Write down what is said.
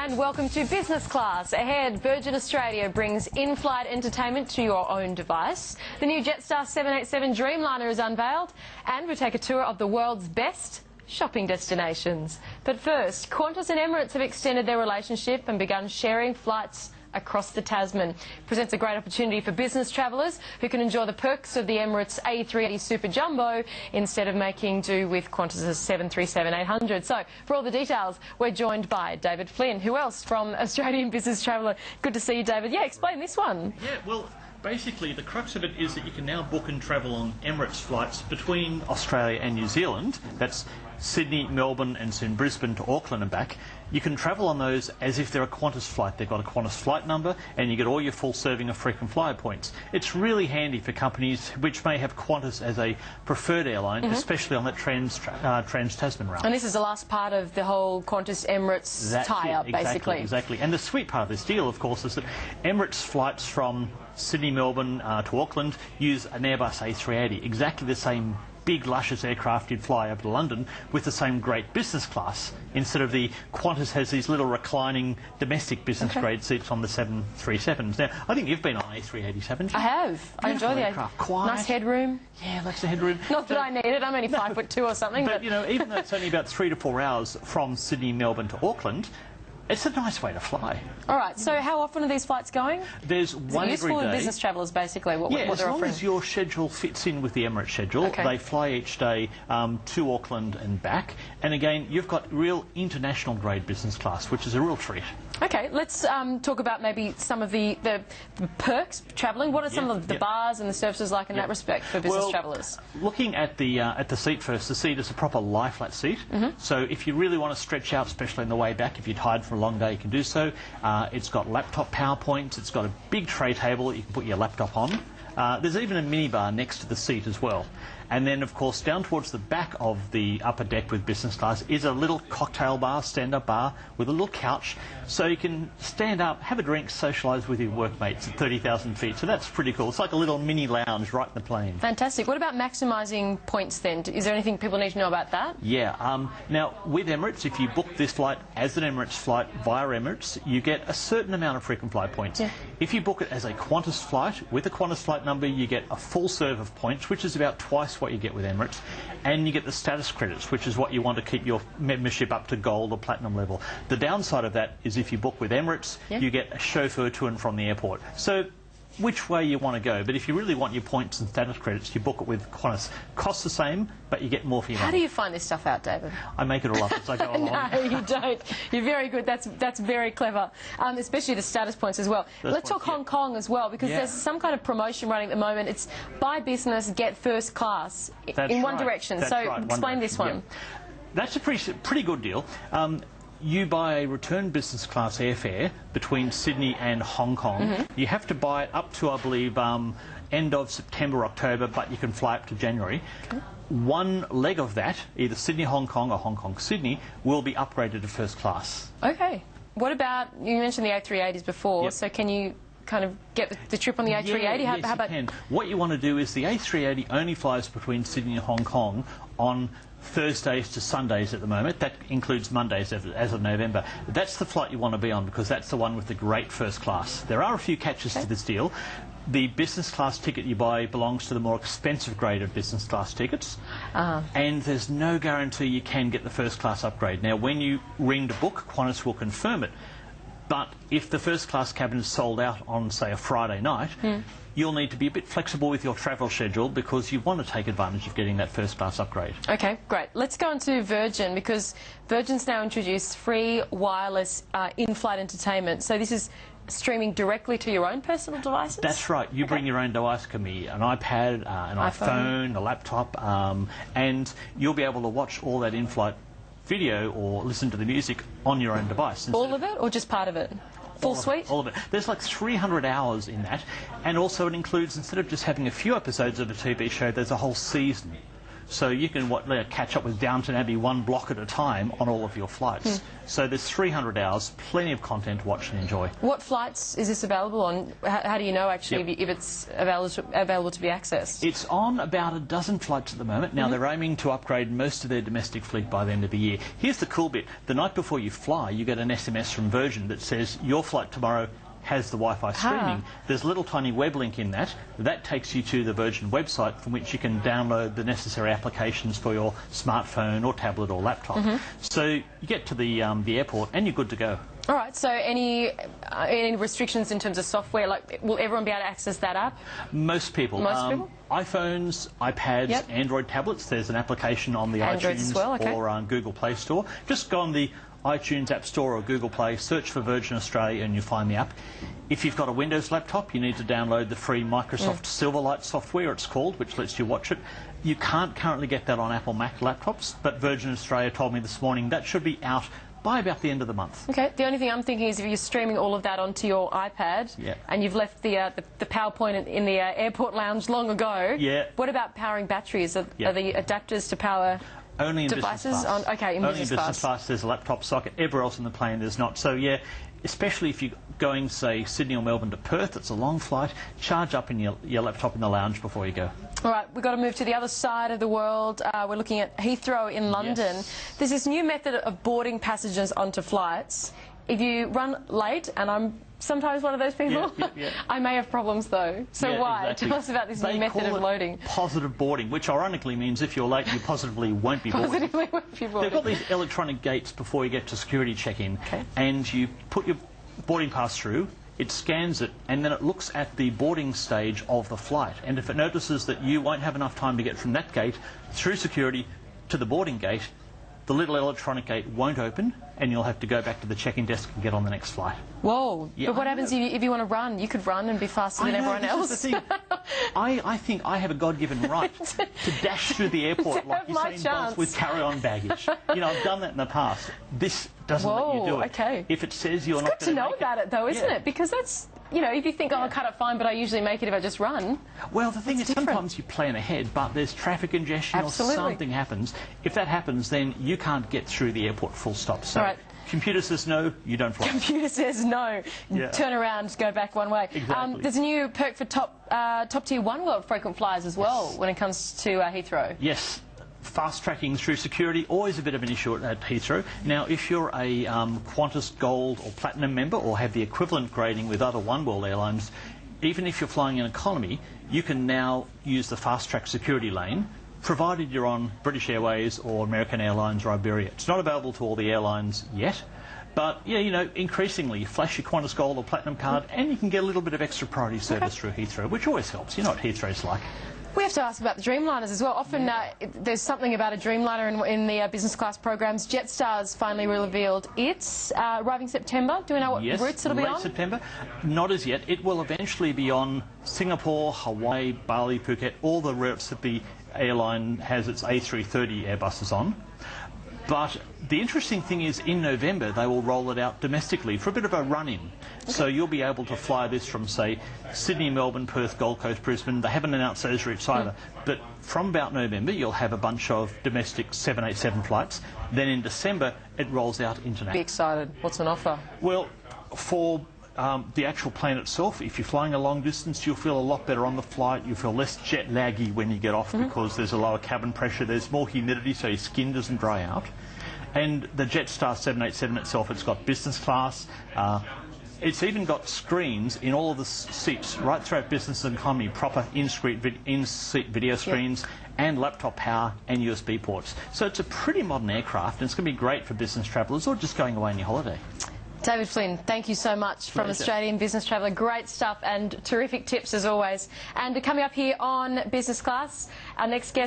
And welcome to Business Class. Ahead, Virgin Australia brings in-flight entertainment to your own device. The new Jetstar 787 Dreamliner is unveiled, and we take a tour of the world's best shopping destinations. But first, Qantas and Emirates have extended their relationship and begun sharing flights across the Tasman. It presents a great opportunity for business travellers who can enjoy the perks of the Emirates A380 Super Jumbo instead of making do with Qantas's 737-800. So, for all the details, we're joined by David Flynn. Who else from Australian Business Traveller? Good to see you, David. Yeah, explain this one. Yeah, well, basically the crux of it is that you can now book and travel on Emirates flights between Australia and New Zealand. That's Sydney, Melbourne and soon Brisbane to Auckland and back. You can travel on those as if they're a Qantas flight. They've got a Qantas flight number and you get all your full serving of frequent flyer points. It's really handy for companies which may have Qantas as a preferred airline, especially on that trans-Tasman route. And this is the last part of the whole Qantas-Emirates tie-up, basically. Exactly. And the sweet part of this deal, of course, is that Emirates flights from Sydney, Melbourne to Auckland use an Airbus A380, exactly the same big luscious aircraft you'd fly over to London with the same great business class, instead of the Qantas has these little reclining domestic business grade seats on the 737s. Now, I think you've been on A380s. I have. I enjoy the aircraft. Quiet. Nice headroom. Yeah, lots of headroom. Not that I need it. I'm only 5'2" or something. But you know, even though it's only about 3 to 4 hours from Sydney, Melbourne to Auckland, it's a nice way to fly. All right, so how often are these flights going? There's one every day. Useful for business travellers, basically, what as they're long offering. as your schedule fits in with the Emirates schedule. They fly each day to Auckland and back. And again, you've got real international grade business class, which is a real treat. Okay, let's talk about maybe some of the perks travelling. What are some of the bars and the services like in that respect for business travellers? Looking at the seat first, the seat is a proper lie-flat seat. So if you really want to stretch out, especially on the way back, if you're tired for a long day, you can do so. It's got laptop power points. It's got a big tray table that you can put your laptop on. There's even a minibar next to the seat as well. And then, of course, down towards the back of the upper deck with business class is a little cocktail bar, stand-up bar, with a little couch. So you can stand up, have a drink, socialise with your workmates at 30,000 feet. So that's pretty cool. It's like a little mini lounge right in the plane. Fantastic. What about maximising points then? Is there anything people need to know about that? Yeah. Now, with Emirates, if you book this flight as an Emirates flight via Emirates, you get a certain amount of frequent flyer points. If you book it as a Qantas flight, with a Qantas flight number, you get a full serve of points, which is about twice what you get with Emirates, and you get the status credits, which is what you want to keep your membership up to gold or platinum level. The downside of that is if you book with Emirates, you get a chauffeur to and from the airport. So which way you want to go, but if you really want your points and status credits, you book it with Qantas. Costs the same, but you get more for your money. How do you find this stuff out, David? I make it all up as I go along. No, you don't. You're very good. That's very clever, especially the status points as well. Let's talk Hong Kong as well, because there's some kind of promotion running at the moment. It's buy business, get first class in one direction. So explain this one. That's a pretty good deal. You buy a return business class airfare between Sydney and Hong Kong. You have to buy it up to, I believe, end of September, October, but you can fly up to January. One leg of that, either Sydney-Hong Kong or Hong Kong-Sydney, will be upgraded to first class. Okay. What about, you mentioned the A380s before, so can you kind of get the trip on the A380? Yes, you can. What you want to do is the A380 only flies between Sydney and Hong Kong on Thursdays to Sundays at the moment. That includes Mondays as of November. That's the flight you want to be on, because that's the one with the great first class. There are a few catches to this deal. The business class ticket you buy belongs to the more expensive grade of business class tickets, and there's no guarantee you can get the first class upgrade. Now, when you ring to book, Qantas will confirm it. But if the first class cabin is sold out on, say, a Friday night, you'll need to be a bit flexible with your travel schedule, because you want to take advantage of getting that first class upgrade. Okay, great. Let's go on to Virgin, because Virgin's now introduced free wireless in-flight entertainment. So this is streaming directly to your own personal devices? That's right. You bring your own device. It can be an iPad, an iPhone, a laptop, and you'll be able to watch all that in-flight video or listen to the music on your own device. All of it, or just part of it? Full suite? All of it. There's like 300 hours in that, and also it includes, instead of just having a few episodes of a TV show, there's a whole season. So you can catch up with Downton Abbey one block at a time on all of your flights. So there's 300 hours, plenty of content to watch and enjoy. What flights is this available on? How do you know, actually, if it's available to be accessed? It's on about a dozen flights at the moment. Now, they're aiming to upgrade most of their domestic fleet by the end of the year. Here's the cool bit. The night before you fly, you get an SMS from Virgin that says, your flight tomorrow has the Wi-Fi streaming. There's a little tiny web link in that. That takes you to the Virgin website from which you can download the necessary applications for your smartphone or tablet or laptop. So you get to the airport and you're good to go. All right, so any restrictions in terms of software? Like, will everyone be able to access that app? Most people. Most people? iPhones, iPads, Android tablets. There's an application on the Android iTunes as well, okay. or Google Play Store. Just go on the iTunes App Store or Google Play, search for Virgin Australia and you'll find the app. If you've got a Windows laptop, you need to download the free Microsoft Silverlight software, it's called, which lets you watch it. You can't currently get that on Apple Mac laptops, but Virgin Australia told me this morning that should be out by about the end of the month. Okay, the only thing I'm thinking is if you're streaming all of that onto your iPad and you've left the PowerPoint in the airport lounge long ago, what about powering batteries? Are the adapters to power only in devices business class? Okay, in only business in business class there's a laptop socket. Everywhere else in the plane there's not. So yeah, especially if you're going, say, Sydney or Melbourne to Perth, it's a long flight, charge up in your laptop in the lounge before you go. All right, we've got to move to the other side of the world. We're looking at Heathrow in London. There's this new method of boarding passengers onto flights. If you run late, and I'm sometimes one of those people, I may have problems though. So why? Exactly. Tell us about this new method of loading. Positive boarding, which ironically means if you're late, you positively won't be boarding. Positively won't be boarding. They've got these electronic gates before you get to security check-in, and you put your boarding pass through, it scans it, and then it looks at the boarding stage of the flight. And if it notices that you won't have enough time to get from that gate through security to the boarding gate, the little electronic gate won't open, and you'll have to go back to the check-in desk and get on the next flight. Whoa! But what happens if you want to run? You could run and be faster than everyone else. This is the thing. I think I have a God-given right to dash through the airport like Usain Bolt with carry-on baggage. You know, I've done that in the past. This doesn't let you do it. Okay. If it says you're not going to make it. It's good to know about it, though, isn't it? Because that's, you know, if you think, oh, I'll cut it fine, but I usually make it if I just run. Well, the thing is, sometimes you plan ahead, but there's traffic congestion or something happens. If that happens, then you can't get through the airport full stop. So computer says no, you don't fly. Computer says no. Turn around, go back one way. Exactly. There's a new perk for top tier One World frequent flyers as well when it comes to Heathrow. Yes. Fast tracking through security, always a bit of an issue at Heathrow. Now, if you're a Qantas Gold or Platinum member or have the equivalent grading with other One World airlines, even if you're flying in economy, you can now use the fast track security lane, provided you're on British Airways or American Airlines or Iberia. It's not available to all the airlines yet, but yeah, you know, increasingly flash your Qantas Gold or Platinum card and you can get a little bit of extra priority service through Heathrow, which always helps. You know what Heathrow's like. We have to ask about the Dreamliners as well. Often there's something about a Dreamliner in the business class programs. Jetstar's finally revealed it's arriving September. Do we know what routes it'll be on? Late September. Not as yet. It will eventually be on Singapore, Hawaii, Bali, Phuket, all the routes that the airline has its A330 Airbuses on. But the interesting thing is, in November, they will roll it out domestically for a bit of a run-in. So you'll be able to fly this from, say, Sydney, Melbourne, Perth, Gold Coast, Brisbane. They haven't announced those routes either. But from about November, you'll have a bunch of domestic 787 flights. Then in December, it rolls out international. Be excited. What's on offer? Well, for the actual plane itself, if you're flying a long distance, you'll feel a lot better on the flight. You feel less jet laggy when you get off because there's a lower cabin pressure. There's more humidity, so your skin doesn't dry out. And the Jetstar 787 itself, it's got business class. It's even got screens in all of the seats, right throughout business and economy, proper in-seat video screens and laptop power and USB ports. So it's a pretty modern aircraft, and it's going to be great for business travellers or just going away on your holiday. David Flynn, thank you so much from Australian Business Traveller. Great stuff and terrific tips as always. And coming up here on Business Class, our next guest